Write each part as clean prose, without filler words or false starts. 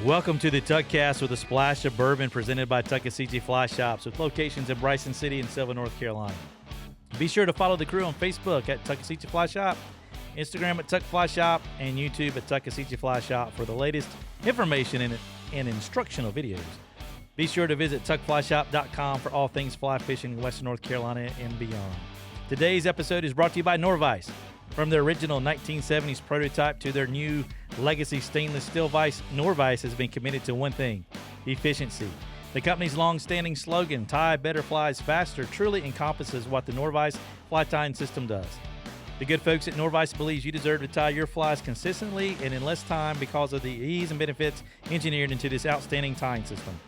Welcome to the Tuckcast with a splash of bourbon, presented by Tuckasegee Fly Shops with locations in Bryson City and Sylva, North Carolina. Be sure to follow the crew on Facebook at Tuckasegee Fly Shop, Instagram at Tuck Fly Shop, and YouTube at Tuckasegee Fly Shop for the latest information and instructional videos. Be sure to visit tuckflyshop.com for all things fly fishing in Western North Carolina and beyond. Today's episode is brought to you by Norvise. From their original 1970s prototype to their new legacy stainless steel vise, Norvise has been committed to one thing: efficiency. The company's long-standing slogan, "Tie better flies faster," truly encompasses what the Norvise fly tying system does. The good folks at Norvise believes you deserve to tie your flies consistently and in less time because of the ease and benefits engineered into this outstanding tying system.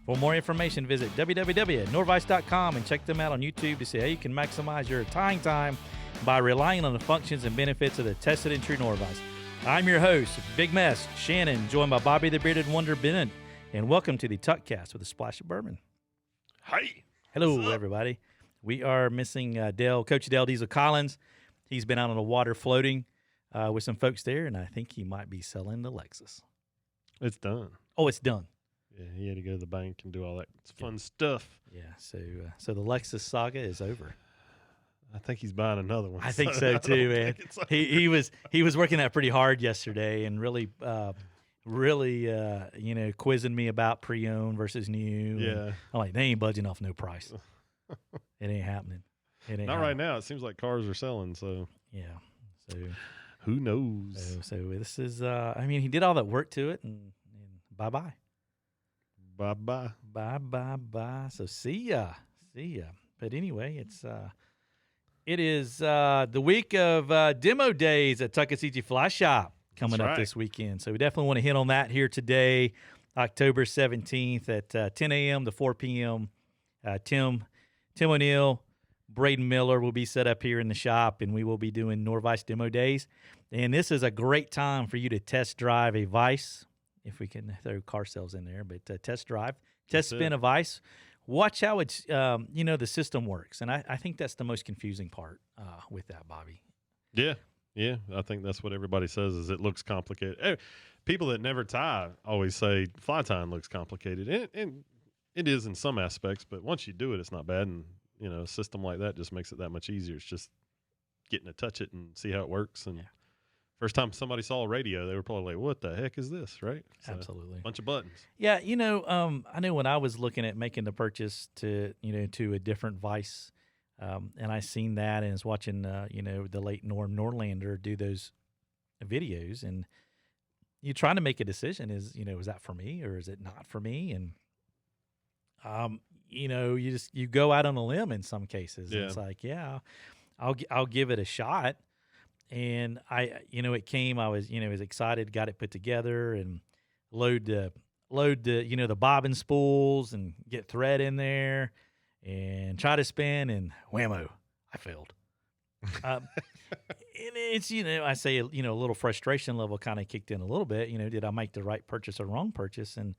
For more information, visit www.norvise.com and check them out on YouTube to see how you can maximize your tying time by relying on the functions and benefits of the tested and true Norvise. I'm your host, Big Mess Shannon, joined by Bobby the Bearded Wonder Bennett, and welcome to the Tuckcast with a splash of bourbon. Hi. Hello, everybody. We are missing Coach Dale Diesel Collins. He's been out on the water floating with some folks there, and I think he might be selling the Lexus. It's done. Oh, it's done. Yeah, he had to go to the bank and do all that fun stuff. Yeah, so the Lexus Saga is over. I think he's buying another one. I think so too, man. He was working that pretty hard yesterday and really quizzing me about pre-owned versus new. Yeah, I'm like, they ain't budging off no price. It ain't happening. Not right now. It seems like cars are selling. So yeah. So who knows? So this is. He did all that work to it, and bye bye. Bye bye. Bye bye bye. So see ya. But anyway, it is the week of Demo Days at Tuckasegee Fly Shop coming up this weekend. So we definitely want to hit on that here today, October 17th at 10 a.m. to 4 p.m. Tim O'Neill, Braden Miller will be set up here in the shop, and we will be doing Norvise Demo Days. And this is a great time for you to test drive a vise, if we can throw car sales in there, but test spin a vise. Watch how it's, the system works. And I think that's the most confusing part with that, Bobby. Yeah. I think that's what everybody says is it looks complicated. People that never tie always say fly tying looks complicated. And it is in some aspects, but once you do it, it's not bad. And, a system like that just makes it that much easier. It's just getting to touch it and see how it works. And first time somebody saw a radio, they were probably like, what the heck is this, right? So, absolutely. Bunch of buttons. Yeah, I know when I was looking at making the purchase to a different vise, and I seen that and was watching, the late Norm Norlander do those videos, and you're trying to make a decision, is that for me or is it not for me? And, you go out on a limb in some cases. Yeah. It's like, I'll give it a shot. And it came, I was excited, got it put together and load the the bobbin spools and get thread in there and try to spin, and whammo, I failed. And it's, I say, a little frustration level kind of kicked in a little bit. Did I make the right purchase or wrong purchase? And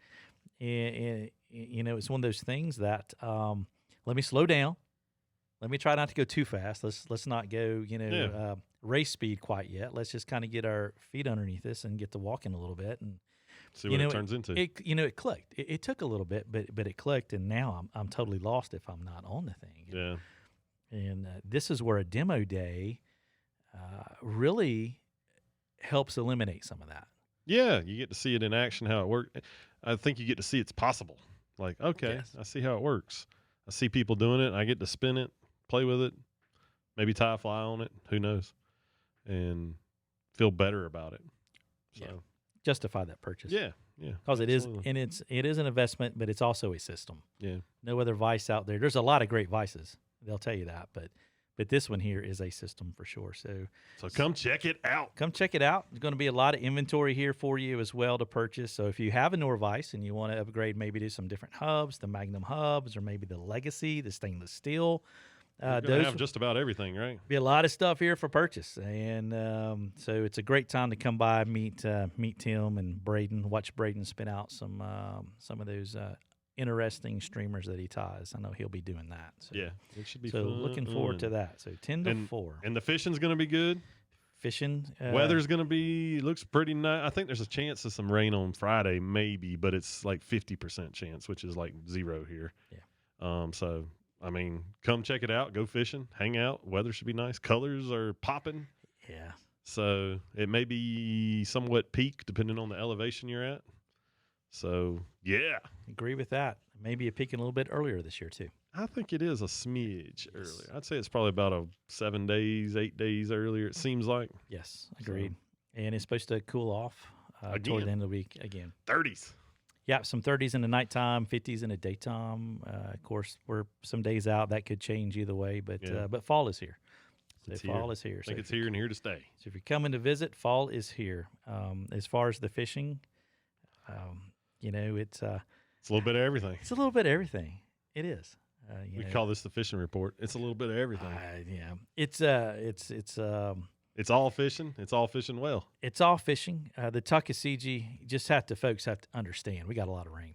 it's one of those things that, let me slow down. Let me try not to go too fast. Let's not go, race speed quite yet. Let's just kind of get our feet underneath us and get to walking a little bit and see what it turns into. It clicked. It took a little bit, but it clicked, and now I'm totally lost if I'm not on the thing. Yeah. And this is where a demo day really helps eliminate some of that. Yeah, you get to see it in action, how it works. I think you get to see it's possible. Like, okay, yes. I see how it works. I see people doing it. I get to spin it, play with it, maybe tie a fly on it. Who knows? And feel better about it. So justify that purchase. Yeah. Because it is, and it is an investment, but it's also a system. Yeah. No other vice out there. There's a lot of great vices. They'll tell you that, but this one here is a system for sure. So come check it out. Come check it out. There's going to be a lot of inventory here for you as well to purchase. So if you have a Norvise and you want to upgrade maybe to some different hubs, the Magnum hubs, or maybe the Legacy, the stainless steel. Those have just about everything, right? Be a lot of stuff here for purchase, and so it's a great time to come by, meet Tim and Braden, watch Braden spin out some of those interesting streamers that he ties. I know he'll be doing that. So, yeah, it should be so fun. Looking forward to that. So 10 to 4, and the fishing's going to be good. fishing. Weather's going to be, looks pretty nice. I think there's a chance of some rain on Friday, maybe, but it's like 50% chance, which is like 0 here. Yeah. So, I mean, come check it out. Go fishing, hang out. Weather should be nice. Colors are popping. Yeah. So it may be somewhat peak depending on the elevation you're at. So, yeah. Agree with that. Maybe it peaking a little bit earlier this year, too. I think it is a smidge earlier. I'd say it's probably about 7 days, 8 days earlier, it seems like. Yes, agreed. So, and it's supposed to cool off toward the end of the week again. 30s. Yeah, some 30s in the nighttime, 50s in the daytime. Of course, we're some days out. That could change either way, but fall is here. So fall is here. I think it's here and here to stay. So if you're coming to visit, fall is here. As far as the fishing, it's a little bit of everything. It's a little bit of everything. It is. We call this the fishing report. It's a little bit of everything. Yeah. It's all fishing. It's all fishing well. It's all fishing. The Tuckasegee, folks have to understand. We got a lot of rain.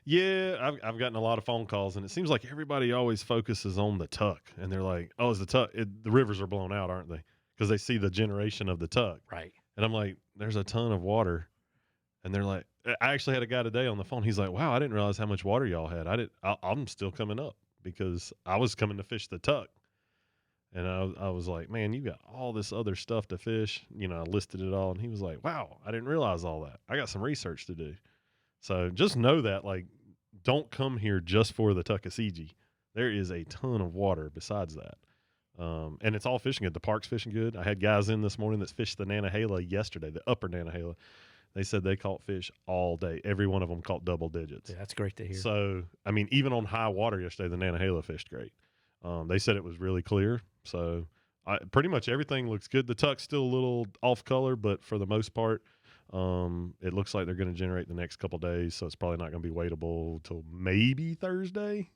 Yeah, I've gotten a lot of phone calls, and it seems like everybody always focuses on the Tuck, and they're like, "Oh, is the Tuck? The rivers are blown out, aren't they?" Because they see the generation of the Tuck, right? And I'm like, "There's a ton of water," and they're like, "I actually had a guy today on the phone. He's like, wow, I didn't realize how much water y'all had. I'm still coming up because I was coming to fish the Tuck." And I was like, "Man, you got all this other stuff to fish." I listed it all. And he was like, "Wow, I didn't realize all that. I got some research to do." So just know that, like, don't come here just for the Tuckasegee. There is a ton of water besides that. And it's all fishing good. The park's fishing good. I had guys in this morning that fished the Nantahala yesterday, the upper Nantahala. They said they caught fish all day. Every one of them caught double digits. Yeah, that's great to hear. So, I mean, even on high water yesterday, the Nantahala fished great. They said it was really clear. So, pretty much everything looks good. The Tuck's still a little off color, but for the most part, it looks like they're going to generate the next couple days. So, it's probably not going to be waitable till maybe Thursday.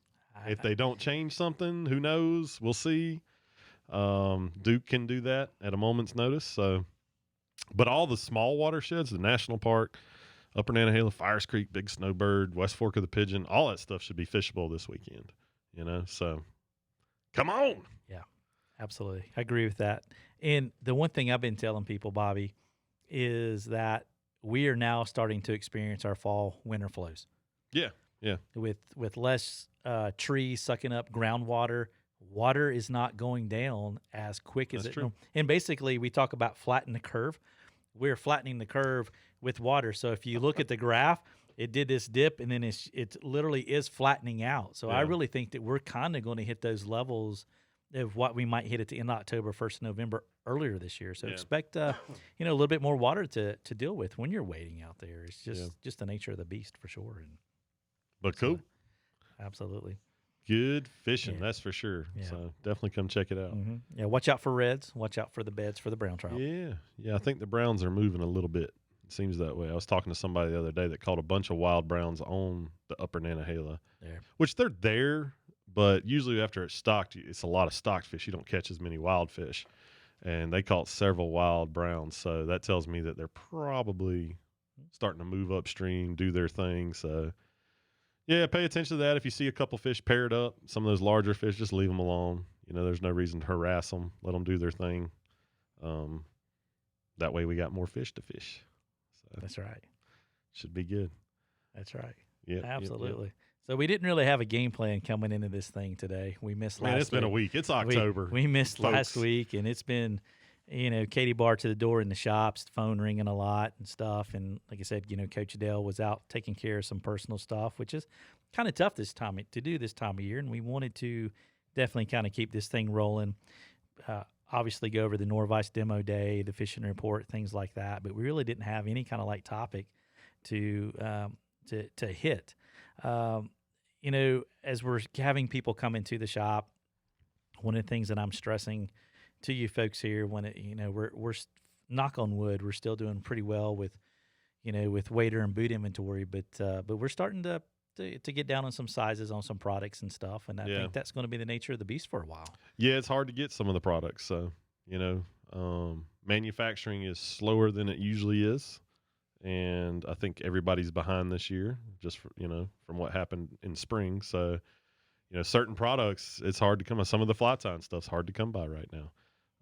If they don't change something, who knows? We'll see. Duke can do that at a moment's notice. So, but all the small watersheds, the national park, Upper Nantahala, Fires Creek, Big Snowbird, West Fork of the Pigeon, all that stuff should be fishable this weekend. So come on. Yeah, absolutely. I agree with that. And the one thing I've been telling people, Bobby, is that we are now starting to experience our fall winter flows. Yeah. With less trees sucking up groundwater. Water is not going down as quick as That's true. And basically, we talk about flatten the curve. We're flattening the curve with water. So if you look at the graph, it did this dip, and then it literally is flattening out. So I really think that we're kind of going to hit those levels of what we might hit at the end of October, 1st of November earlier this year. So expect a little bit more water to deal with when you're waiting out there. It's just the nature of the beast for sure. But cool. Absolutely. Good fishing, that's for sure. Yeah. So definitely come check it out. Mm-hmm. Yeah, watch out for reds. Watch out for the beds for the brown trout. Yeah. I think the browns are moving a little bit. It seems that way. I was talking to somebody the other day that caught a bunch of wild browns on the upper Nantahala, which they're there, but usually after it's stocked, it's a lot of stocked fish. You don't catch as many wild fish. And they caught several wild browns. So that tells me that they're probably starting to move upstream, do their thing. So, yeah, pay attention to that. If you see a couple fish paired up, some of those larger fish, just leave them alone. There's no reason to harass them. Let them do their thing. That way we got more fish to fish. So that's right. Should be good. That's right. Yeah, absolutely. Yep. So we didn't really have a game plan coming into this thing today. We missed last week. It's been a week. It's October. We missed last week, and it's been, Katie bar to the door in the shops, phone ringing a lot and stuff. And like I said, Coach Adele was out taking care of some personal stuff, which is kind of tough this time of year. And we wanted to definitely kind of keep this thing rolling. Obviously go over the Norvise Demo Day, the fishing report, things like that. But we really didn't have any kind of like topic to hit. As we're having people come into the shop, one of the things that I'm stressing to you folks here, when we're knock on wood, we're still doing pretty well with wader and boot inventory, but we're starting to get down on some sizes on some products and stuff, and I think that's going to be the nature of the beast for a while. Yeah, it's hard to get some of the products, so manufacturing is slower than it usually is. And I think everybody's behind this year, just from what happened in spring. So, certain products, it's hard to come by. Some of the fly tying stuff's hard to come by right now.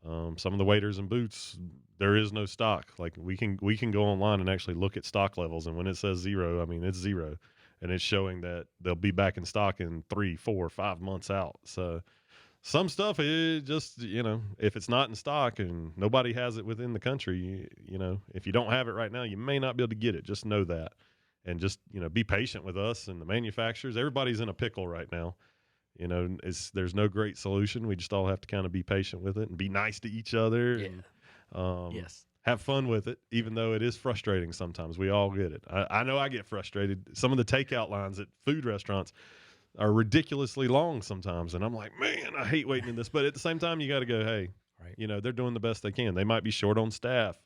Some of the waders and boots, there is no stock. Like we can go online and actually look at stock levels, and when it says 0, I mean it's 0, and it's showing that they'll be back in stock in 3, 4, 5 months out. So some stuff is just, if it's not in stock and nobody has it within the country, if you don't have it right now, you may not be able to get it. Just know that, and just be patient with us and the manufacturers. Everybody's in a pickle right now. There's no great solution. We just all have to kind of be patient with it and be nice to each other. Yeah. And, Yes. have fun with it, even though it is frustrating sometimes. We all get it. I know I get frustrated. Some of the takeout lines at food restaurants are ridiculously long sometimes, and I'm like, man, I hate waiting in this. But at the same time, you got to go, hey, right. They're doing the best they can. They might be short on staff.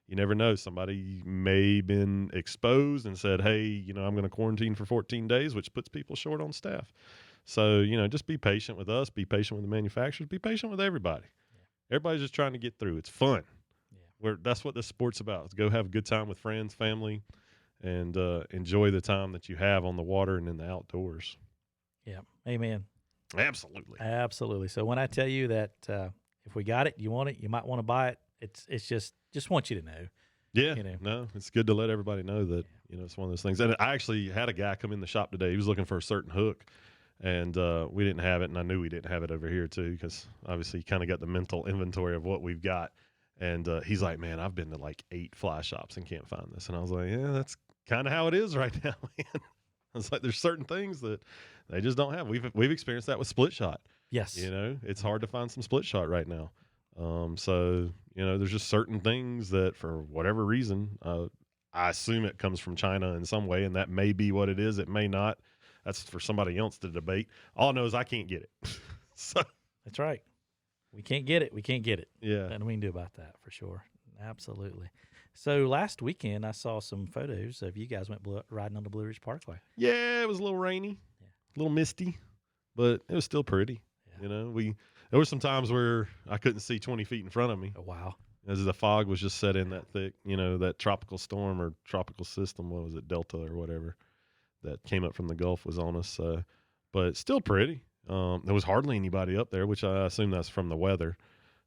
You never know. Somebody may have been exposed and said, hey, I'm going to quarantine for 14 days, which puts people short on staff. So, just be patient with us, be patient with the manufacturers, be patient with everybody. Yeah. Everybody's just trying to get through. It's fun. Yeah. That's what this sport's about. Is go have a good time with friends, family, and enjoy the time that you have on the water and in the outdoors. Yeah. Amen. Absolutely. So when I tell you that if we got it, you want it, you might want to buy it. It's just want you to know. Yeah. No, it's good to let everybody know that, it's one of those things. And I actually had a guy come in the shop today. He was looking for a certain hook, and we didn't have it. And I knew we didn't have it over here too, because obviously you kind of got the mental inventory of what we've got. And he's like, man, I've been to like 8 fly shops and can't find this. And I was like, yeah, that's kind of how it is right now, man. I was like, there's certain things that they just don't have. We've experienced that with split shot. Yes. It's hard to find some split shot right now. So, there's just certain things that for whatever reason, I assume it comes from China in some way, and that may be what it is. It may not. That's for somebody else to debate. All I know is I can't get it. So that's right. We can't get it. We can't get it. Yeah. Nothing we can do about that for sure. Absolutely. So last weekend, I saw some photos of you guys went riding on the Blue Ridge Parkway. Yeah, it was a little rainy, a little misty, but it was still pretty. Yeah. There were some times where I couldn't see 20 feet in front of me. Oh, wow. As the fog was just set in that thick, that tropical storm or tropical system, what was it, Delta or whatever, that came up from the Gulf was on us. But it's still pretty. There was hardly anybody up there, which I assume that's from the weather.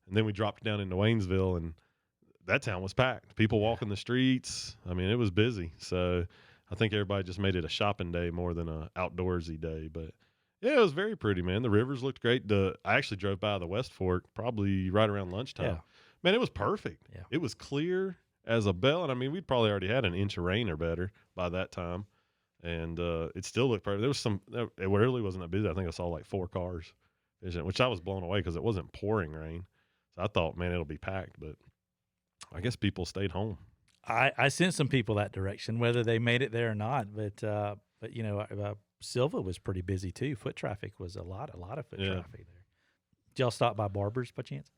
And then we dropped down into Waynesville, and that town was packed. People walking the streets. I mean, it was busy. So I think everybody just made it a shopping day more than a outdoorsy day. But yeah, it was very pretty, man. The rivers looked great. I actually drove by the West Fork probably right around lunchtime. Yeah. Man, it was perfect. Yeah. It was clear as a bell. And I mean, we'd probably already had an inch of rain or better by that time. And it still looked perfect. There was it really wasn't that busy. I think I saw like 4 cars, which I was blown away because it wasn't pouring rain. So I thought, man, it'll be packed. But I guess people stayed home. I sent some people that direction, whether they made it there or not. But Silva was pretty busy too. Foot traffic was a lot of foot traffic there. Did y'all stop by Barbers by chance?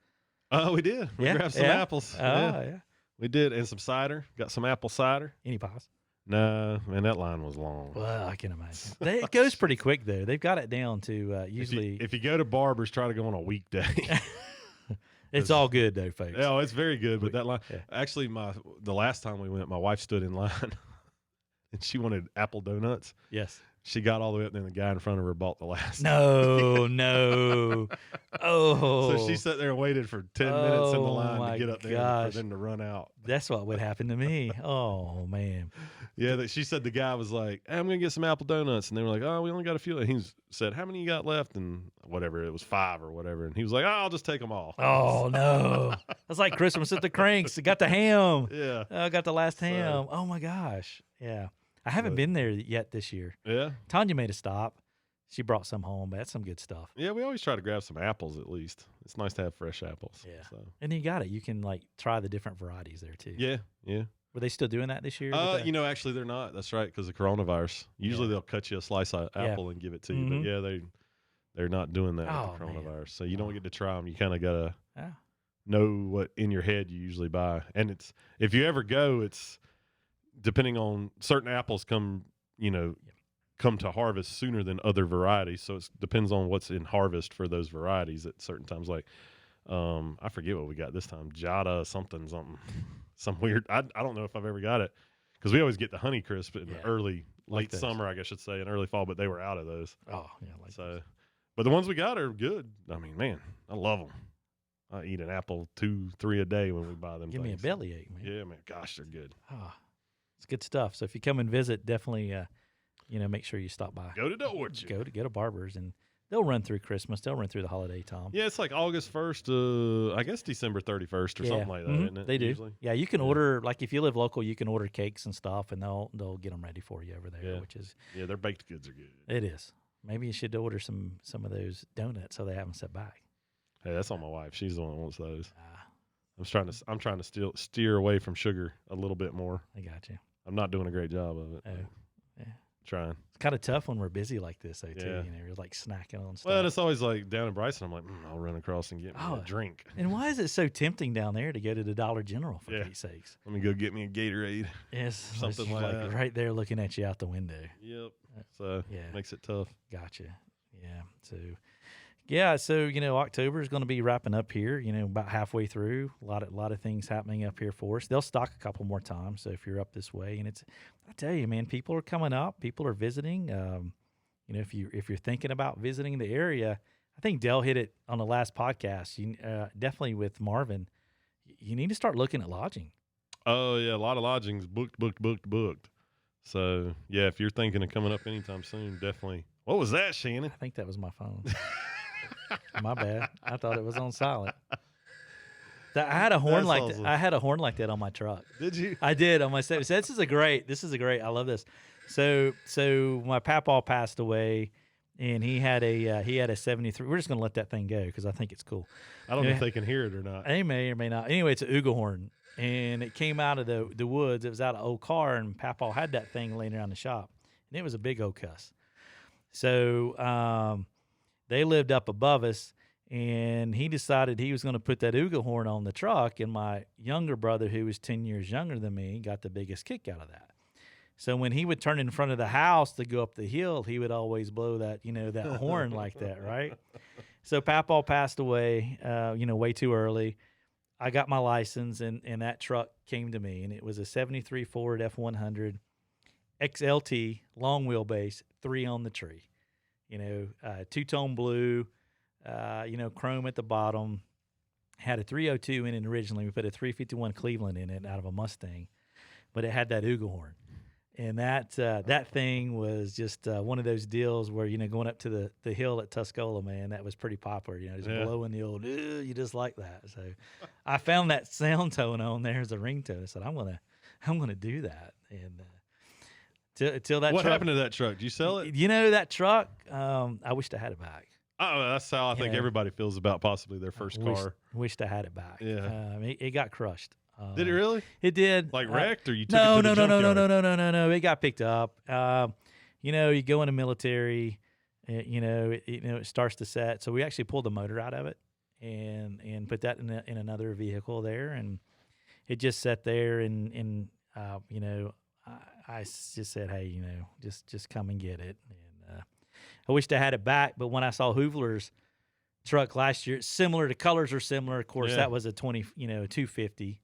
We did. We grabbed some apples. Yeah. We did, and some cider. Got some apple cider. Any pies? No, man, that line was long. Well, I can imagine. It goes pretty quick though. They've got it down to usually. If you go to Barbers, try to go on a weekday. It's all good though, folks. Oh, it's very good. But that line, actually, the last time we went, my wife stood in line, and she wanted apple donuts. Yes. She got all the way up there, and the guy in front of her bought the last. No. Oh. So she sat there and waited for 10 minutes in the line to get up there for them to run out. That's what would happen to me. Oh, man. Yeah, she said the guy was like, hey, I'm going to get some apple donuts. And they were like, oh, we only got a few. And he said, how many you got left? And whatever, it was 5 or whatever. And he was like, oh, I'll just take them all. Oh, no. That's like Christmas at the Cranks. I got the ham. Yeah. I got the last ham. Oh, my gosh. Yeah. I haven't been there yet this year. Yeah. Tanya made a stop. She brought some home. That's some good stuff. Yeah, we always try to grab some apples at least. It's nice to have fresh apples. Yeah. So. And you got it. You can try the different varieties there too. Yeah, yeah. Were they still doing that this year? Actually they're not. That's right, because of coronavirus. Usually they'll cut you a slice of apple and give it to you. Mm-hmm. But yeah, they're not doing that with the coronavirus. Man. So you don't get to try them. You kind of got to know what in your head you usually buy. And if you ever go, it's depending on certain apples come to harvest sooner than other varieties. So it depends on what's in harvest for those varieties at certain times. Like, I forget what we got this time. Jada something, some weird. I don't know if I've ever got it because we always get the Honey Crisp in the late summer, I guess I should say, and early fall, but they were out of those. Oh, yeah. But the ones we got are good. I mean, man, I love them. I eat an apple 2-3 a day when we buy them. Give me a bellyache, man. Yeah, man. Gosh, they're good. It's good stuff. So if you come and visit, definitely, make sure you stop by. Go to the orchard. Go to Barbers, and they'll run through Christmas. They'll run through the holiday time. Yeah, it's like August 1st, I guess December 31st or something like that, isn't it? They do. Usually? Yeah, you can order, like if you live local, you can order cakes and stuff, and they'll get them ready for you over there, which is. Yeah, their baked goods are good. It is. Maybe you should order some of those donuts so they haven't set back. Hey, that's on my wife. She's the one that wants those. I'm trying to steer away from sugar a little bit more. I got you. I'm not doing a great job of it. Yeah. Trying. It's kind of tough when we're busy like this, though, too. Yeah. You're like snacking on stuff. Well, it's always like down in Bryson. I'm like, I'll run across and get me a drink. And why is it so tempting down there to go to the Dollar General, for Pete's sakes? Let me go get me a Gatorade. Yes. Something like that. Right there looking at you out the window. Yep. So, makes it tough. Gotcha. Yeah. So, October is going to be wrapping up here, about halfway through. A lot of things happening up here for us. They'll stock a couple more times. So if you're up this way, and I tell you, man, people are coming up. People are visiting. If you're thinking about visiting the area, I think Dell hit it on the last podcast. Definitely with Marvin, you need to start looking at lodging. Oh yeah, a lot of lodgings booked. So yeah, if you're thinking of coming up anytime soon, definitely. What was that, Shannon? I think that was my phone. My bad. I thought it was on silent. I had a horn like that. I had a horn like that on my truck. Did you? I did on my set. So this is a great. I love this. So my papaw passed away, and he had a 73. We're just gonna let that thing go because I think it's cool. I don't know if they can hear it or not. They may or may not. Anyway, it's an Ooga Horn, and it came out of the woods. It was out of an old car, and papaw had that thing laying around the shop, and it was a big old cuss. So they lived up above us, and he decided he was going to put that Ooga Horn on the truck, and my younger brother, who was 10 years younger than me, got the biggest kick out of that. So when he would turn in front of the house to go up the hill, he would always blow that, that horn like that, right? So papaw passed away, way too early. I got my license, and that truck came to me, and it was a 73 Ford F100 XLT, long wheelbase, 3 on the tree. Two-tone blue, chrome at the bottom. Had a 302 in it originally. We put a 351 Cleveland in it out of a Mustang, but it had that Ooga Horn. And that thing was just one of those deals where, going up to the hill at Tuscola, man, that was pretty popular. Just blowing the old, you just like that. So I found that sound tone on there as a ringtone. I said, I'm gonna do that. And till that. What happened to that truck? Did you sell it? That truck. I wished I had it back. Oh, that's how I think everybody feels about possibly their first car. Wished I had it back. Yeah, it got crushed. Did it really? It did. Like wrecked, or you took it to the junkyard? No. It got picked up. You go in the military. It starts to set. So we actually pulled the motor out of it and put that in another vehicle there, and it just sat there. And I just said, hey, just come and get it. And I wished I had it back, but when I saw Hoovler's truck last year, similar, the colors are similar. Of course, that was a 250.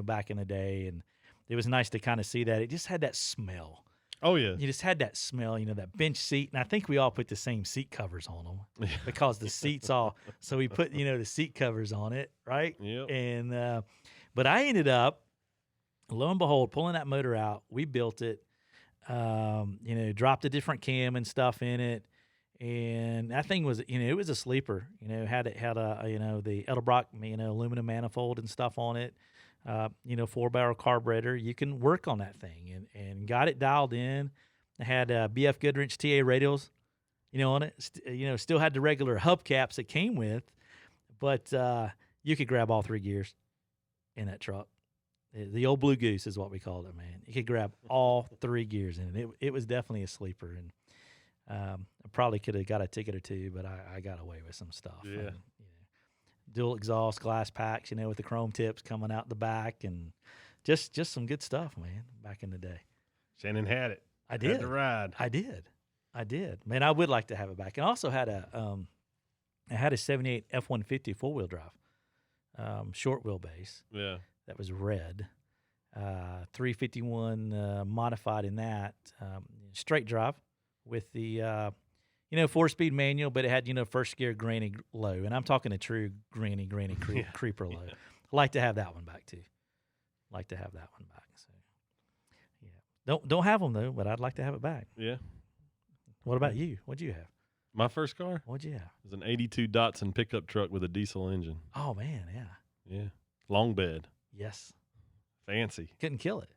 Back in the day, and it was nice to kind of see that. It just had that smell. Oh yeah, you just had that smell. That bench seat, and I think we all put the same seat covers on them because the seats all. So we put the seat covers on it, right? Yep. And but I ended up, lo and behold, pulling that motor out. We built it. Dropped a different cam and stuff in it. And that thing was, it was a sleeper. Had the Edelbrock, aluminum manifold and stuff on it. 4-barrel carburetor. You can work on that thing, and got it dialed in. I had BF Goodrich TA radials, on it. Still had the regular hubcaps that came with, but you could grab all 3 gears in that truck. The old Blue Goose is what we called it, man. You could grab all 3 gears in it. It was definitely a sleeper, and I probably could have got a ticket or 2, but I got away with some stuff. Yeah. And, dual exhaust glass packs, with the chrome tips coming out the back, and just some good stuff, man, back in the day. Shannon had it. I did. Had to ride. I did. Man, I would like to have it back. And I also had a 78 F-150 four-wheel drive, short wheelbase. Yeah. That was red. 351 modified in that. Straight drive with the 4-speed manual, but it had, first gear granny low. And I'm talking a true granny creeper low. I like to have that one back too. So, yeah. Don't have them though, but I'd like to have it back. Yeah. What about you? What'd you have? My first car? What'd you have? It was an 82 Datsun pickup truck with a diesel engine. Oh, man, yeah. Yeah. Long bed. Yes. Fancy. Couldn't kill it.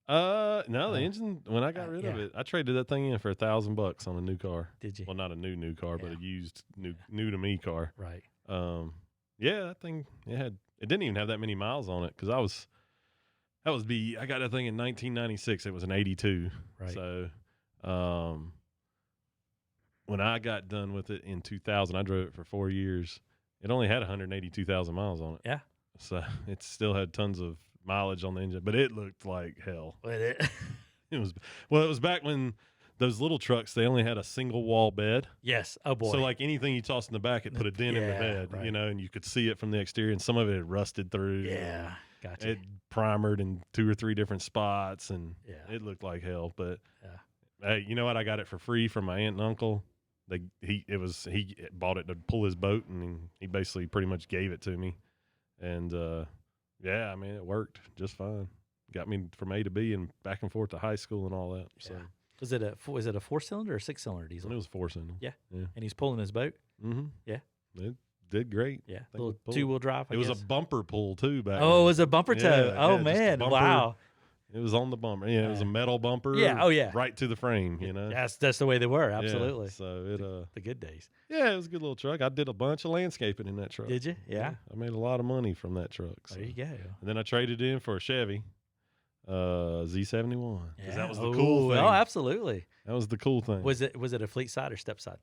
No, the engine, when I got rid of it, I traded that thing in for $1,000 on a new car. Did you? Well, not a new car, but a used new to me car. Right. Yeah, that thing, it didn't even have that many miles on it because I got that thing in 1996. It was an 82. Right. So, when I got done with it in 2000, I drove it for 4 years. It only had 182,000 miles on it. Yeah. So it still had tons of mileage on the engine, but it looked like hell. It was back when those little trucks, they only had a single wall bed. Yes. Oh boy. So like anything you tossed in the back, it put a dent in the bed, right. And you could see it from the exterior, and some of it had rusted through. Yeah. Gotcha. It primered in 2 or 3 different spots, and it looked like hell. But hey, you know what? I got it for free from my aunt and uncle. He bought it to pull his boat, and he basically pretty much gave it to me. And it worked just fine. Got me from A to B and back and forth to high school and all that. So was it a 4-cylinder or 6-cylinder diesel? It was 4-cylinder. Yeah. And he's pulling his boat. Mm-hmm. Yeah. It did great. Yeah. Little 2-wheel drive. It was a bumper pull too back. Oh, it was a bumper tow. Yeah, man! Wow. It was on the bumper. Yeah, it was a metal bumper. Yeah. Oh yeah. Right to the frame. That's the way they were. Absolutely. Yeah, so the good days. Yeah, it was a good little truck. I did a bunch of landscaping in that truck. Did you? Yeah. I made a lot of money from that truck. So. There you go. And then I traded in for a Chevy Z71. Yeah. That was the cool thing. Oh, absolutely. That was the cool thing. Was it a fleet side or step side?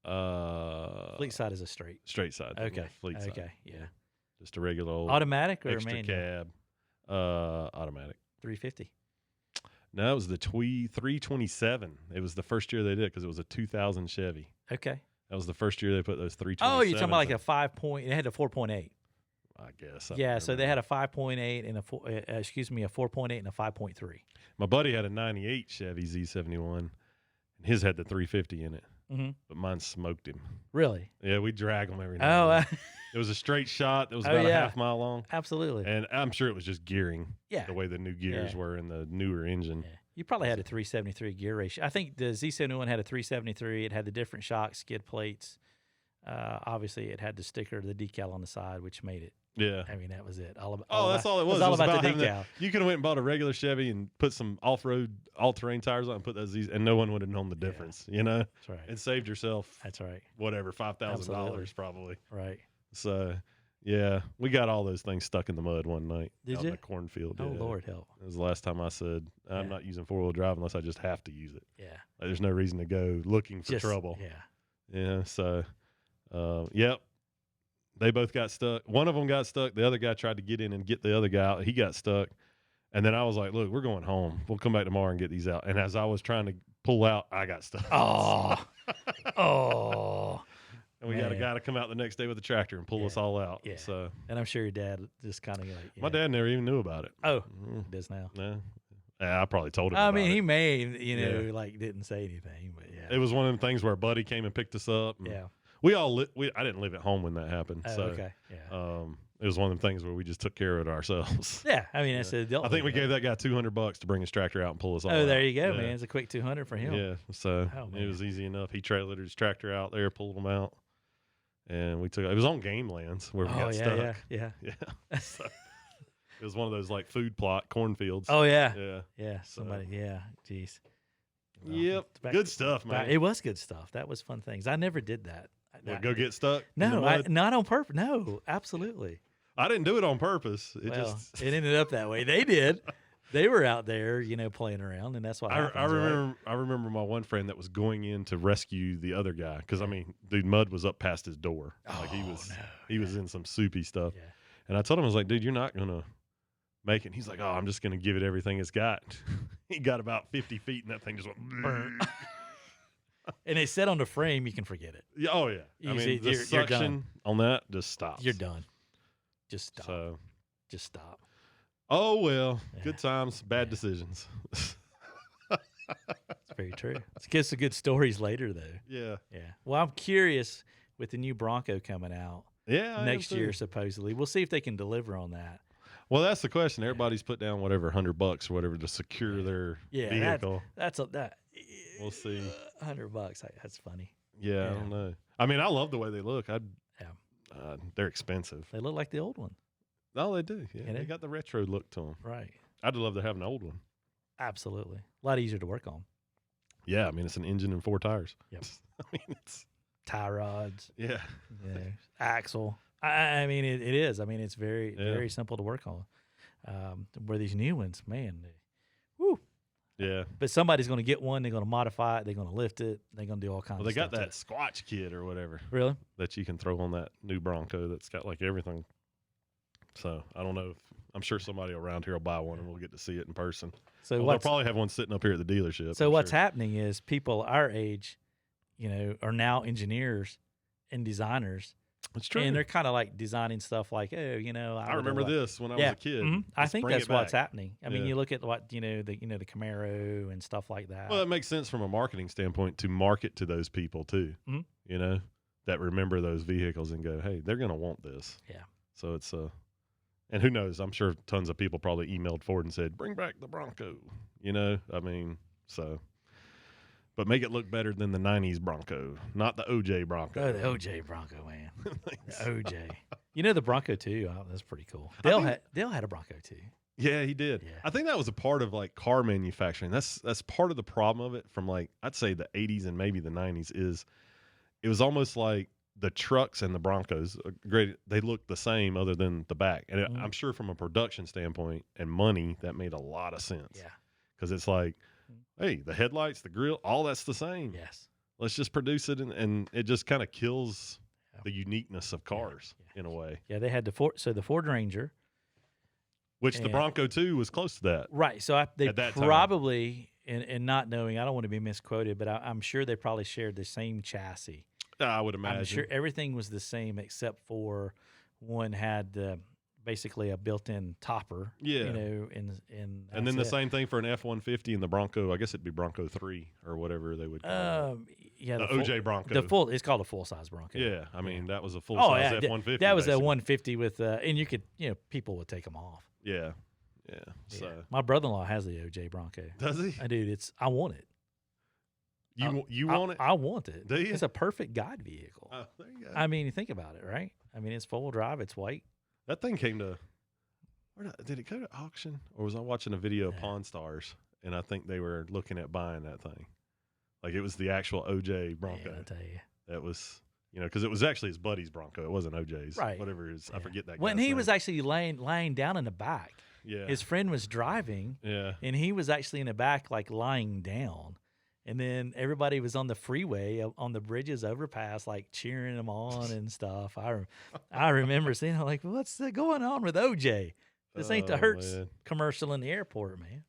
Fleet side is a straight side. Okay. Fleet side. Okay. Yeah. Just a regular old automatic or extra manual? cab. Automatic. 350. No, it was the 327. It was the first year they did it because it was a 2000 Chevy. Okay. That was the first year they put those 327s. Oh, you're talking about like a 5 It had a 4.8. I guess. Yeah, so they had a 5.8 and a 4.8 and a 5.3. My buddy had a 98 Chevy Z71, and his had the 350 in it. Mm-hmm. But mine smoked him. Really? Yeah, we drag them every now and then. It was a straight shot that was about a half mile long. Absolutely. And I'm sure it was just gearing. Yeah. The way the new gears were in the newer engine. Yeah. You probably had a 373 gear ratio. I think the Z71 had a 373. It had the different shocks, skid plates. Obviously, it had the sticker, the decal on the side, which made it. Yeah. I mean, that was it. That's all it was. It was all about the decal. You could have went and bought a regular Chevy and put some off-road, all-terrain tires on and put those Z's, and no one would have known the difference, That's right. And saved yourself. That's right. Whatever, $5,000 probably. Right. So, yeah, we got all those things stuck in the mud one night. Did out you? In the cornfield. Oh, Lord help. It was the last time I said, I'm not using four-wheel drive unless I just have to use it. Yeah. Like, there's no reason to go looking for trouble. Yeah. Yeah, so, yep. They both got stuck. One of them got stuck. The other guy tried to get in and get the other guy out. He got stuck. And then I was like, look, we're going home. We'll come back tomorrow and get these out. And as I was trying to pull out, I got stuck. Oh. Oh. And we got a guy to come out the next day with a tractor and pull us all out. Yeah. So, and I'm sure your dad just kind of like. My dad never even knew about it. Oh, he does now. No. Yeah, I probably told him I about mean, it. he may, didn't say anything, but yeah. It was one of them things where a buddy came and picked us up. Yeah. I didn't live at home when that happened. Oh, so, okay. Yeah. It was one of them things where we just took care of it ourselves. Yeah. I mean, it's I think we gave that guy $200 to bring his tractor out and pull us all out. Oh, there you go, man. It's a quick 200 for him. Yeah. So it was easy enough. He trailered his tractor out there, pulled them out. And we took it. It was on game lands where we got stuck. Yeah. So, it was one of those like food plot cornfields. Oh, yeah. Yeah. Yeah. Somebody, Jeez. Well, yep. Good stuff, man. It was good stuff. That was fun things. I never did that. Go get stuck? No, not on purpose. No, absolutely. I didn't do it on purpose. It ended up that way. They did. They were out there, playing around, and that's what happens. I remember my one friend that was going in to rescue the other guy because dude, mud was up past his door. Like he was in some soupy stuff. Yeah. And I told him, I was like, dude, you're not gonna make it. And he's like, oh, I'm just gonna give it everything it's got. He got about 50 feet, and that thing just went. And it said on the frame, you can forget it. Yeah, oh yeah. The suction on that just stops. You're done. Just stop. So, just stop. Oh well, good times, bad decisions. That's very true. Let's get some good stories later, though. Yeah. Yeah. Well, I'm curious with the new Bronco coming out Yeah. I am next year, too. supposedly. We'll see if they can deliver on that. Well, that's the question. Everybody's put down whatever $100 or whatever to secure their Yeah, vehicle. that's that. We'll see. $100. That's funny. Yeah, I don't know. I mean, I love the way they look. Yeah. They're expensive. They look like the old one. Oh, they do. Yeah, You know? they got the retro look to them. Right. I'd love to have an old one. Absolutely. A lot easier to work on. Yeah, I mean, it's an engine and 4 tires. Yep. I mean, it's Tie rods, yeah. axle. I mean, it is. I mean, it's very simple to work on. Where these new ones, man, woo. Yeah. But somebody's going to get one. They're going to modify it. They're going to lift it. They're going to do all kinds Well, of they stuff. got that Squatch kit or whatever Really? that you can throw on that new Bronco that's got like everything. So I don't know. I'm sure somebody around here will buy one and we'll get to see it in person. So they'll probably have one sitting up here at the dealership. So I'm what's sure. happening is people our age, are now engineers and designers. It's true. And they're kind of like designing stuff like, I remember this when I was a kid. I Let's think bring that's it what's back. happening. I mean, you look at what the Camaro and stuff like that. Well, it makes sense from a marketing standpoint to market to those people too. Mm-hmm. That remember those vehicles and go, hey, they're going to want this. Yeah. So it's and who knows? I'm sure tons of people probably emailed Ford and said, bring back the Bronco. I mean, so. But make it look better than the 90s Bronco, not the OJ Bronco. Oh, the OJ Bronco, man. The OJ. The Bronco too. Oh, that's pretty cool. Dale had a Bronco too. Yeah, he did. Yeah. I think that was a part of like car manufacturing. That's part of the problem of it from like I'd say the 80s and maybe the 90s is it was almost like the trucks and the Broncos they looked the same other than the back. And I'm sure from a production standpoint and money that made a lot of sense. Yeah. Cuz it's like hey, the headlights, the grill, all that's the same. Yes. Let's just produce it and it just kind of kills the uniqueness of cars in a way. Yeah, they had the Ford Ranger. Which the Bronco 2 was close to that. Right. So they at that probably, and not knowing, I don't want to be misquoted, but I'm sure they probably shared the same chassis. I would imagine. I'm sure everything was the same except for one had basically a built-in topper. Yeah. And then the same thing for an F-150 and the Bronco. I guess it'd be Bronco 3 or whatever they would call it. Yeah, the OJ Bronco. It's called a full-size Bronco. Yeah, I mean that was a full-size F-150. That was basically. a 150 with, and you could, people would take them off. Yeah. So my brother-in-law has the OJ Bronco. Does he? Dude, I want it. You want it? I want it. Do you? It's a perfect guide vehicle. Oh, there you go. I mean, you think about it, right? I mean, it's four-wheel drive. It's white. That thing came to. Did it go to auction, or was I watching a video of Pawn Stars and I think they were looking at buying that thing? Like it was the actual OJ Bronco. Man, I tell you. That was, because it was actually his buddy's Bronco. It wasn't OJ's. Right. Whatever it is. I forget that. When guy's he name. was actually laying down in the back. Yeah. His friend was driving. Yeah. And he was actually in the back, like lying down. And then everybody was on the freeway, on the bridges overpass, like cheering him on and stuff. I remember seeing, like, what's going on with OJ? This ain't the Hertz commercial in the airport, man.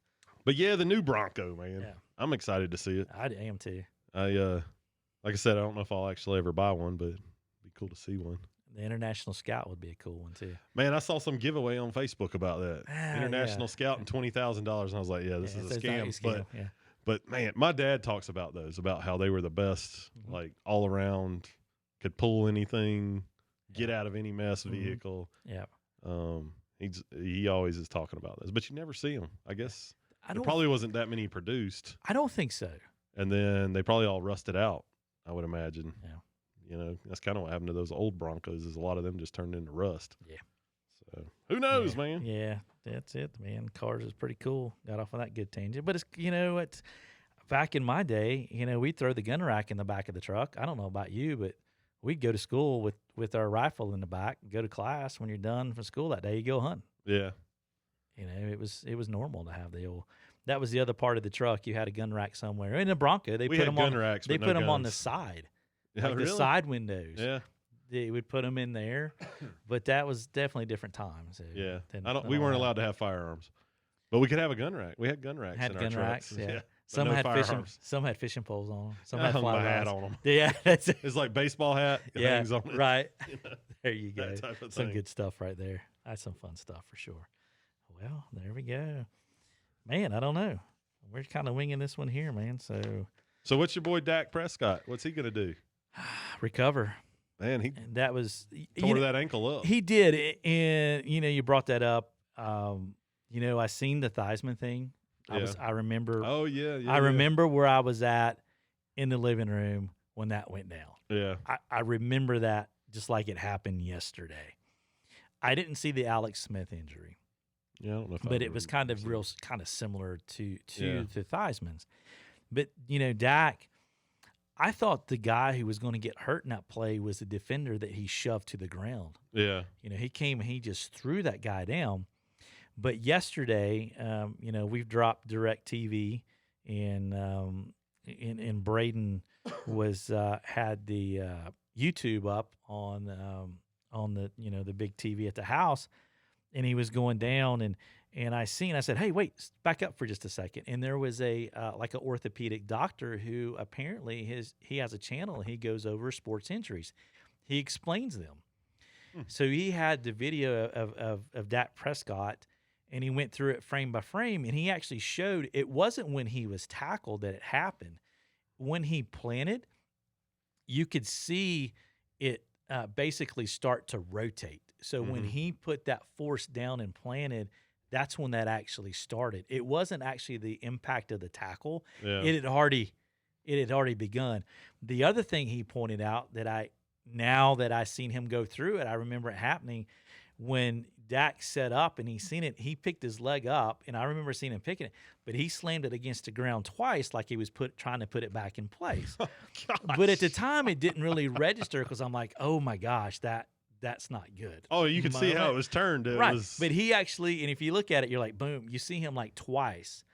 But yeah, the new Bronco, man. Yeah. I'm excited to see it. I am too. Like I said, I don't know if I'll actually ever buy one, but it'd be cool to see one. The International Scout would be a cool one too. Man, I saw some giveaway on Facebook about that. International Scout and $20,000, and I was like, yeah, this is a scam. But man, my dad talks about those, about how they were the best, like all around, could pull anything, get out of any mess vehicle. Yeah. He always is talking about those, but you never see them. I guess there probably wasn't that many produced. I don't think so. And then they probably all rusted out, I would imagine. Yeah. That's kind of what happened to those old Broncos, is a lot of them just turned into rust. Yeah. So who knows, man? Yeah, that's it, man. Cars is pretty cool. Got off on that good tangent. But it's back in my day, we'd throw the gun rack in the back of the truck. I don't know about you, but we'd go to school with our rifle in the back, go to class. When you're done from school that day, you go hunting. Yeah. It was normal to have the old. That was the other part of the truck. You had a gun rack somewhere. In a Bronco, they put them on racks, they but put no them on the guns. side, Yeah, like really? the side windows. Yeah. They would put them in there, but that was definitely different times. Yeah. We weren't allowed to have firearms, but we could have a gun rack. We had gun racks in our gun trucks. racks. Yeah. Some Some no had firearms. Some had fishing poles on them. Some I had hung fly my hat rods. on them. Yeah, that's it. It's like baseball hat. It Yeah, hangs on it. right. There you go. That type of Some thing. good stuff right there. That's some fun stuff for sure. Well, there we go. Man, I don't know. we're kind of winging this one here, man. So what's your boy Dak Prescott? What's he gonna do? Recover. Man, he And that was tore that ankle up. He did, and you brought that up. I seen the Theismann thing. I remember. Oh yeah. I remember where I was at in the living room when that went down. Yeah. I remember that just like it happened yesterday. I didn't see the Alex Smith injury. Yeah, I don't know if but it was kind of similar to the Theismann's. But Dak, I thought the guy who was going to get hurt in that play was the defender that he shoved to the ground. Yeah. He came and he just threw that guy down. But yesterday, we've dropped DirecTV, and Braden had the YouTube up on the big TV at the house, and he was going down, and I said, hey, wait, back up for just a second. And there was an orthopedic doctor who apparently he has a channel. He goes over sports injuries. He explains them. So he had the video of Dak Prescott, and he went through it frame by frame, and he actually showed it wasn't when he was tackled that it happened. When he planted, you could see it basically start to rotate. So when he put that force down and planted, that's when that actually started. It wasn't actually the impact of the tackle. Yeah. It had already begun. The other thing he pointed out now that I seen him go through it, I remember it happening when Dak set up and he seen it. He picked his leg up, and I remember seeing him picking it, but he slammed it against the ground twice, like he was trying to put it back in place. But at the time, it didn't really register because I'm like, oh my gosh, that's not good. Oh, you could see how it was turned. But he actually, and if you look at it, you're like, boom, you see him like twice.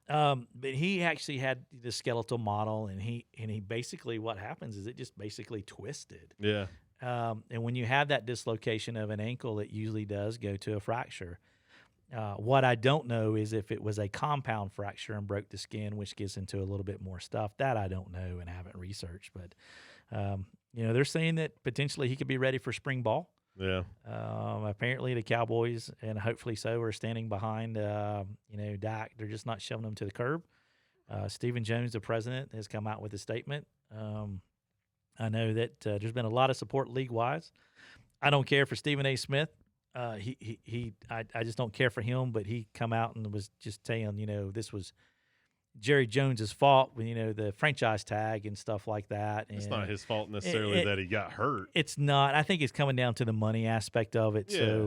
But he actually had the skeletal model, and he basically, what happens is it just basically twisted. Yeah. And when you have that dislocation of an ankle, it usually does go to a fracture. What I don't know is if it was a compound fracture and broke the skin, which gets into a little bit more stuff. That I don't know and haven't researched. But, they're saying that potentially he could be ready for spring ball. Yeah. Apparently the Cowboys, and hopefully so, are standing behind, Dak. They're just not shoving him to the curb. Stephen Jones, the president, has come out with a statement. I know that there's been a lot of support league-wise. I don't care for Stephen A. Smith. I just don't care for him, but he come out and was just saying, this was Jerry Jones's fault with, the franchise tag and stuff like that. It's not his fault necessarily that he got hurt. It's not. I think it's coming down to the money aspect of it. Yeah.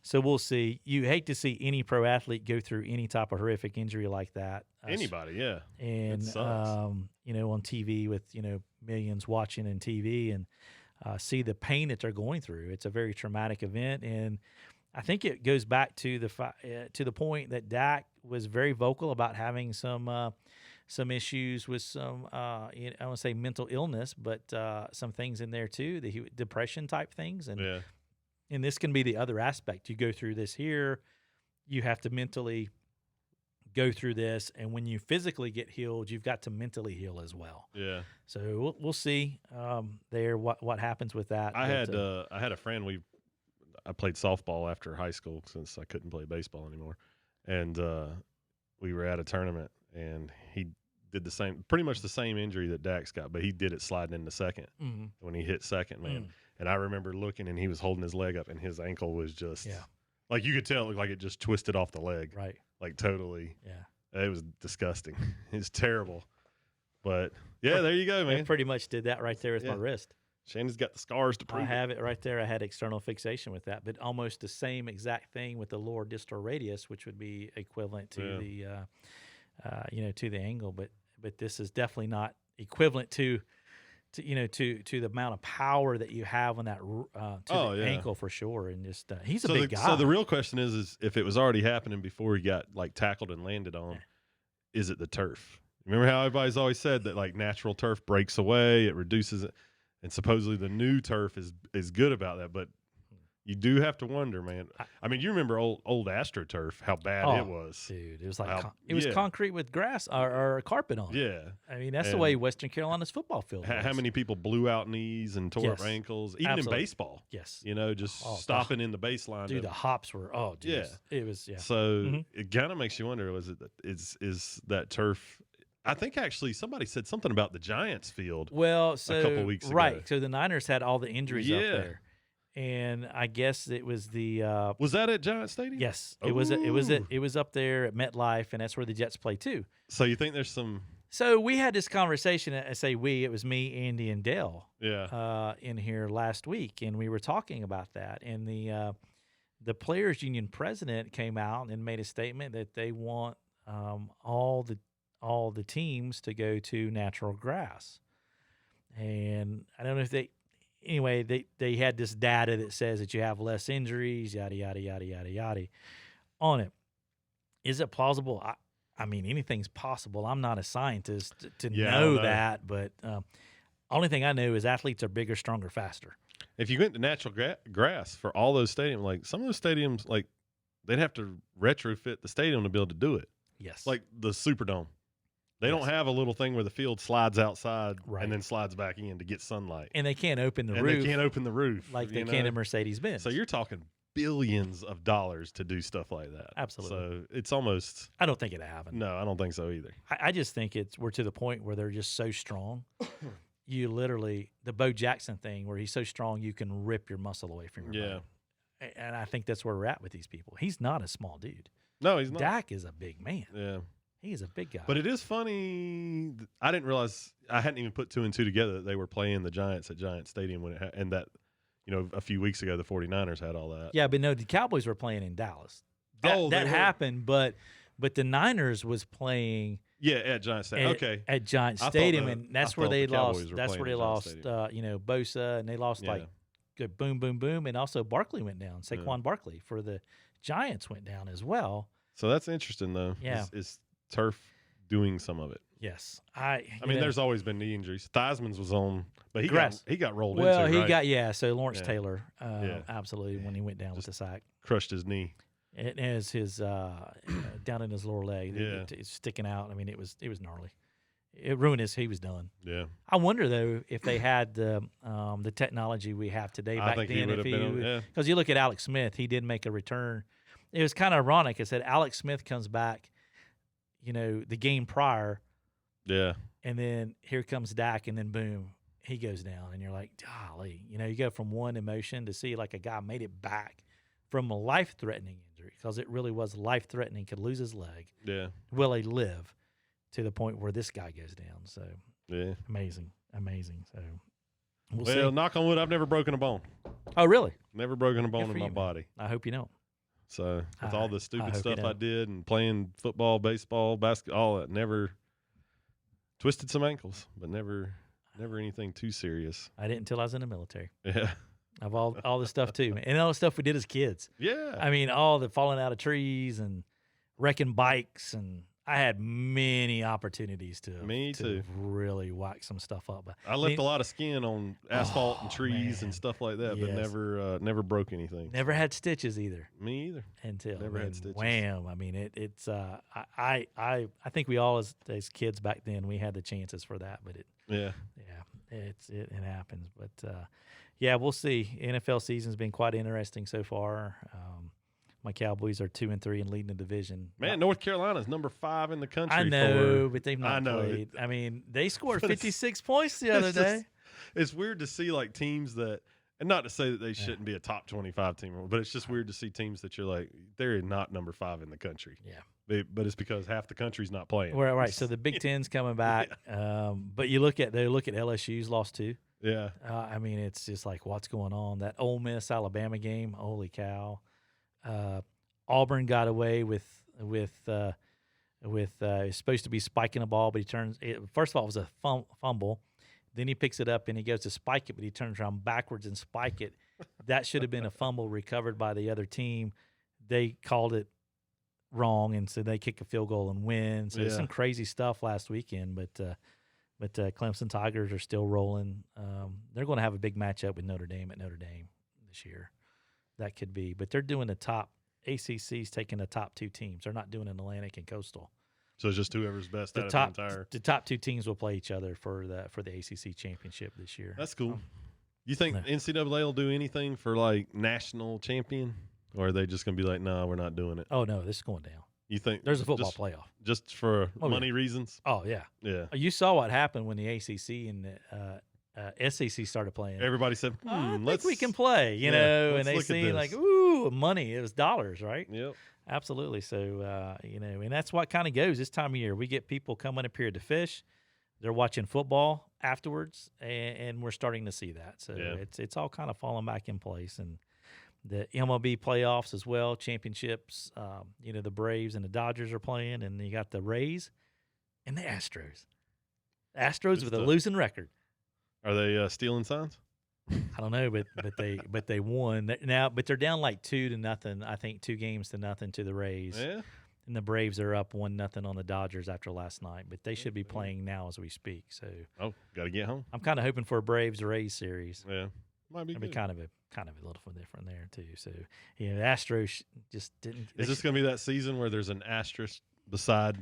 So we'll see. You hate to see any pro athlete go through any type of horrific injury like that. Anybody, yeah. And, on TV with, millions watching on TV and see the pain that they're going through. It's a very traumatic event. And I think it goes back to the point that Dak was very vocal about having some issues with some, I don't want to say mental illness, but some things in there too, depression type things. And this can be the other aspect. You go through this here, you have to mentally go through this, and when you physically get healed, you've got to mentally heal as well. Yeah. So we'll see what happens with that. I had a friend. I played softball after high school since I couldn't play baseball anymore, and we were at a tournament, and he did pretty much the same injury that Dak's got, but he did it sliding into second when he hit second, man. And I remember looking, and he was holding his leg up, and his ankle was just like you could tell it looked like it just twisted off the leg, right? Like totally. Yeah. It was disgusting. It's terrible. But yeah, there you go, man. I pretty much did that right there with my wrist. Shannon's got the scars to prove I have it right there. I had external fixation with that, but almost the same exact thing with the lower distal radius, which would be equivalent to to the angle. But this is definitely not equivalent to the amount of power that you have on that ankle for sure. And just he's a big guy. So the real question is if it was already happening before he got like tackled and landed on, is it the turf? Remember how everybody's always said that like natural turf breaks away, it reduces it, and supposedly the new turf is good about that. But you do have to wonder, man. I mean, you remember old AstroTurf, how bad it was. Dude, it was like it was concrete with grass or carpet on it. Yeah. I mean, that's the way Western Carolina's football field was. How many people blew out knees and tore up ankles, even in baseball? Yes. You know, just stopping in the baseline. Dude, the hops were, it was, So it kind of makes you wonder, is that turf? I think actually somebody said something about the Giants field a couple weeks ago. Right. So the Niners had all the injuries up there. And I guess it was the was that at Giant Stadium? Yes, it was up there at MetLife, and that's where the Jets play too. So you think there's some? So we had this conversation. I say we, it was me, Andy, and Dale. Yeah. In here last week, and we were talking about that. And the players' union president came out and made a statement that they want all the teams to go to natural grass. And I don't know if they had this data that says that you have less injuries, yada, yada, yada, yada, yada on it. Is it plausible? I mean, anything's possible. I'm not a scientist to know that, but only thing I know is athletes are bigger, stronger, faster. If you went to natural grass for all those stadiums, like some of those stadiums, like they'd have to retrofit the stadium to be able to do it. Yes. Like the Superdome. They don't have a little thing where the field slides outside and then slides back in to get sunlight. And they can't open the roof. They can't open the roof. Like they can in Mercedes-Benz. So you're talking billions of dollars to do stuff like that. Absolutely. So it's almost... I don't think it'll happen. No, I don't think so either. I just think we're to the point where they're just so strong. You literally... The Bo Jackson thing where he's so strong you can rip your muscle away from your bone. And I think that's where we're at with these people. He's not a small dude. No, he's not. Dak is a big man. Yeah. He's a big guy. But it is funny. I didn't realize, I hadn't even put two and two together that they were playing the Giants at Giant Stadium and that, a few weeks ago, the 49ers had all that. Yeah, but no, the Cowboys were playing in Dallas. That happened, but the Niners was playing. Yeah, at Giant Stadium. At Giant Stadium, and that's where they lost. That's where they lost, Bosa, and they lost good boom, boom, boom. And also Barkley went down. Saquon Barkley for the Giants went down as well. So that's interesting, though. Yeah. Is turf doing some of it? Yes. I mean, there's always been knee injuries. Theismann's was on, but he got rolled into, Well, right? So Lawrence Taylor, absolutely, when he went down with the sack. Crushed his knee. It has his down in his lower leg. Yeah. It's sticking out. I mean, it was gnarly. It ruined he was done. Yeah. I wonder, though, if they had the technology we have today back then. Because you look at Alex Smith, he did make a return. It was kind of ironic. I said Alex Smith comes back, the game prior. Yeah. And then here comes Dak, and then boom, he goes down. And you're like, golly. You go from one emotion to see like a guy made it back from a life-threatening injury, because it really was life-threatening, could lose his leg. Yeah. Will he live to the point where this guy goes down? So, yeah. Amazing. So, we'll see. Knock on wood, I've never broken a bone. Oh, really? Never broken a bone in my body. I hope you don't. So with all the stupid stuff I did and playing football, baseball, basketball, all that, never twisted some ankles, but never anything too serious. I didn't until I was in the military. Yeah. Of all the stuff too, and all the stuff we did as kids. Yeah. I mean, all the falling out of trees and wrecking bikes, and I had many opportunities to really whack some stuff up. But I left a lot of skin on asphalt and trees and stuff like that, but never broke anything. Never had stitches either. Me either. Until never had stitches. Wham! I mean, it's I think we all as kids back then, we had the chances for that, but it happens. But we'll see. NFL season's been quite interesting so far. My Cowboys are 2-3 and leading the division. Man, North Carolina's number 5 in the country. I know, but they've not played. I mean, they scored 56 points the other day. It's weird to see like teams that, and not to say that they shouldn't be a top 25 team, but it's just weird to see teams that you're like, they're not number 5 in the country. Yeah. But it's because half the country's not playing. Well, right. So the Big Ten's coming back. But you look at LSU's lost 2. Yeah. I mean, it's just like, what's going on? That Ole Miss Alabama game, holy cow. Auburn got away with supposed to be spiking a ball, but he turns it. First of all, it was a fumble. Then he picks it up and he goes to spike it, but he turns around backwards and spike it. That should have been a fumble recovered by the other team. They called it wrong, and so they kick a field goal and win. So there's some crazy stuff last weekend, but Clemson Tigers are still rolling. They're going to have a big matchup with Notre Dame at Notre Dame this year. that could be. But they're doing the top ACC's taking the top 2 teams. They're not doing an Atlantic and Coastal. So it's just whoever's best out of the entire. The top 2 teams will play each other for the ACC championship this year. That's cool. You think NCAA will do anything for like national champion, or are they just going to be like, no, we're not doing it? Oh no, this is going down. You think there's a football playoff just for money reasons? Oh yeah, yeah. You saw what happened when the ACC and the SEC started playing. Everybody said, I think we can play, you know, and they see like, ooh, money. It was dollars, right? Yep. Absolutely. So, you know, and that's what kind of goes this time of year. We get people coming up here to fish. They're watching football afterwards, and we're starting to see that. So it's all kind of falling back in place. And the MLB playoffs as well, championships, you know, the Braves and the Dodgers are playing, and you got the Rays and the Astros. Astros with a losing record. Are they stealing signs? I don't know, but they won now. But they're down like 2-0. I think 2 games to nothing to the Rays. Yeah. And the Braves are up 1-0 on the Dodgers after last night. But they should be playing now as we speak. So got to get home. I'm kind of hoping for a Braves-Rays series. Yeah, might be. It'd be kind of a little different there too. So the Astros just didn't. Is this going to be that season where there's an asterisk beside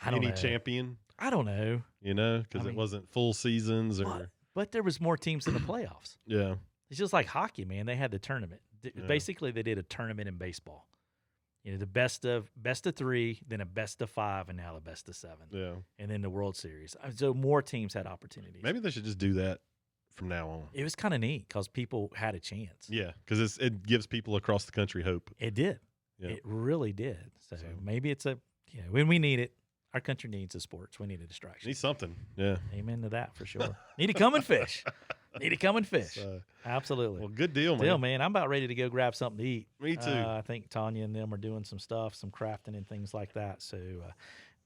any champion? I don't know. You know, because it wasn't full seasons or. But there was more teams in the playoffs. Yeah. It's just like hockey, man. They had the tournament. Basically, they did a tournament in baseball. You know, the best of 3, then a best of 5, and now the best of 7. Yeah. And then the World Series. So more teams had opportunities. Maybe they should just do that from now on. It was kind of neat because people had a chance. Yeah, because it gives people across the country hope. It did. Yeah. It really did. So maybe it's when we need it. Our country needs the sports. We need a distraction. Need something. Yeah. Amen to that for sure. Need to come and fish. Absolutely. Well, good deal, man. I'm about ready to go grab something to eat. Me too. I think Tanya and them are doing some stuff, some crafting and things like that. So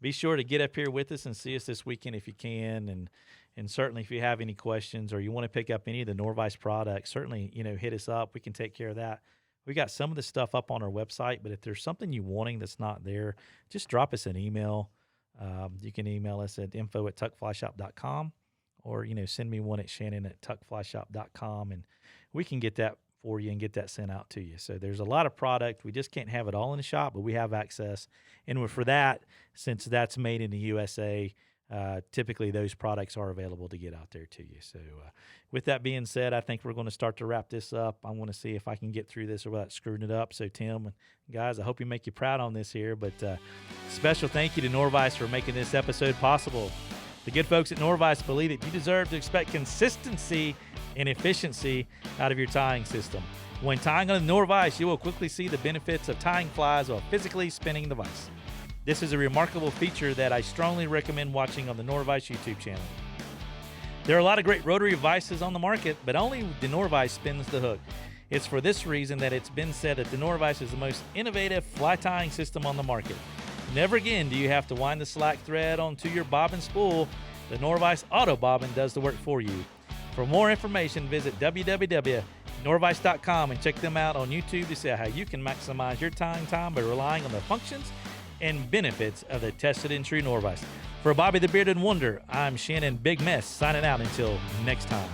be sure to get up here with us and see us this weekend if you can. And certainly if you have any questions or you want to pick up any of the Norvise products, certainly, you know, hit us up. We can take care of that. We got some of the stuff up on our website, but if there's something you're wanting that's not there, just drop us an email. You can email us at info@tuckflyshop.com or, you know, send me one at Shannon@tuckflyshop.com, and we can get that for you and get that sent out to you. So there's a lot of product. We just can't have it all in the shop, but we have access. And for that, since that's made in the USA, typically those products are available to get out there to you. So with that being said, I think we're going to start to wrap this up. I want to see if I can get through this without screwing it up. So Tim and guys, I hope you make you proud on this here, but special thank you to Norvise for making this episode possible. The good folks at Norvise believe that you deserve to expect consistency and efficiency out of your tying system. When tying on a Norvise, you will quickly see the benefits of tying flies while physically spinning the vise. This is a remarkable feature that I strongly recommend watching on the Norvise YouTube channel. There are a lot of great rotary vices on the market, but only the Norvise spins the hook. It's for this reason that it's been said that the Norvise is the most innovative fly tying system on the market. Never again do you have to wind the slack thread onto your bobbin spool. The Norvise Auto Bobbin does the work for you. For more information, visit www.norvise.com and check them out on YouTube to see how you can maximize your tying time by relying on the functions and benefits of the tested and true Norvise. For Bobby the Bearded Wonder, I'm Shannon Big Mess signing out until next time.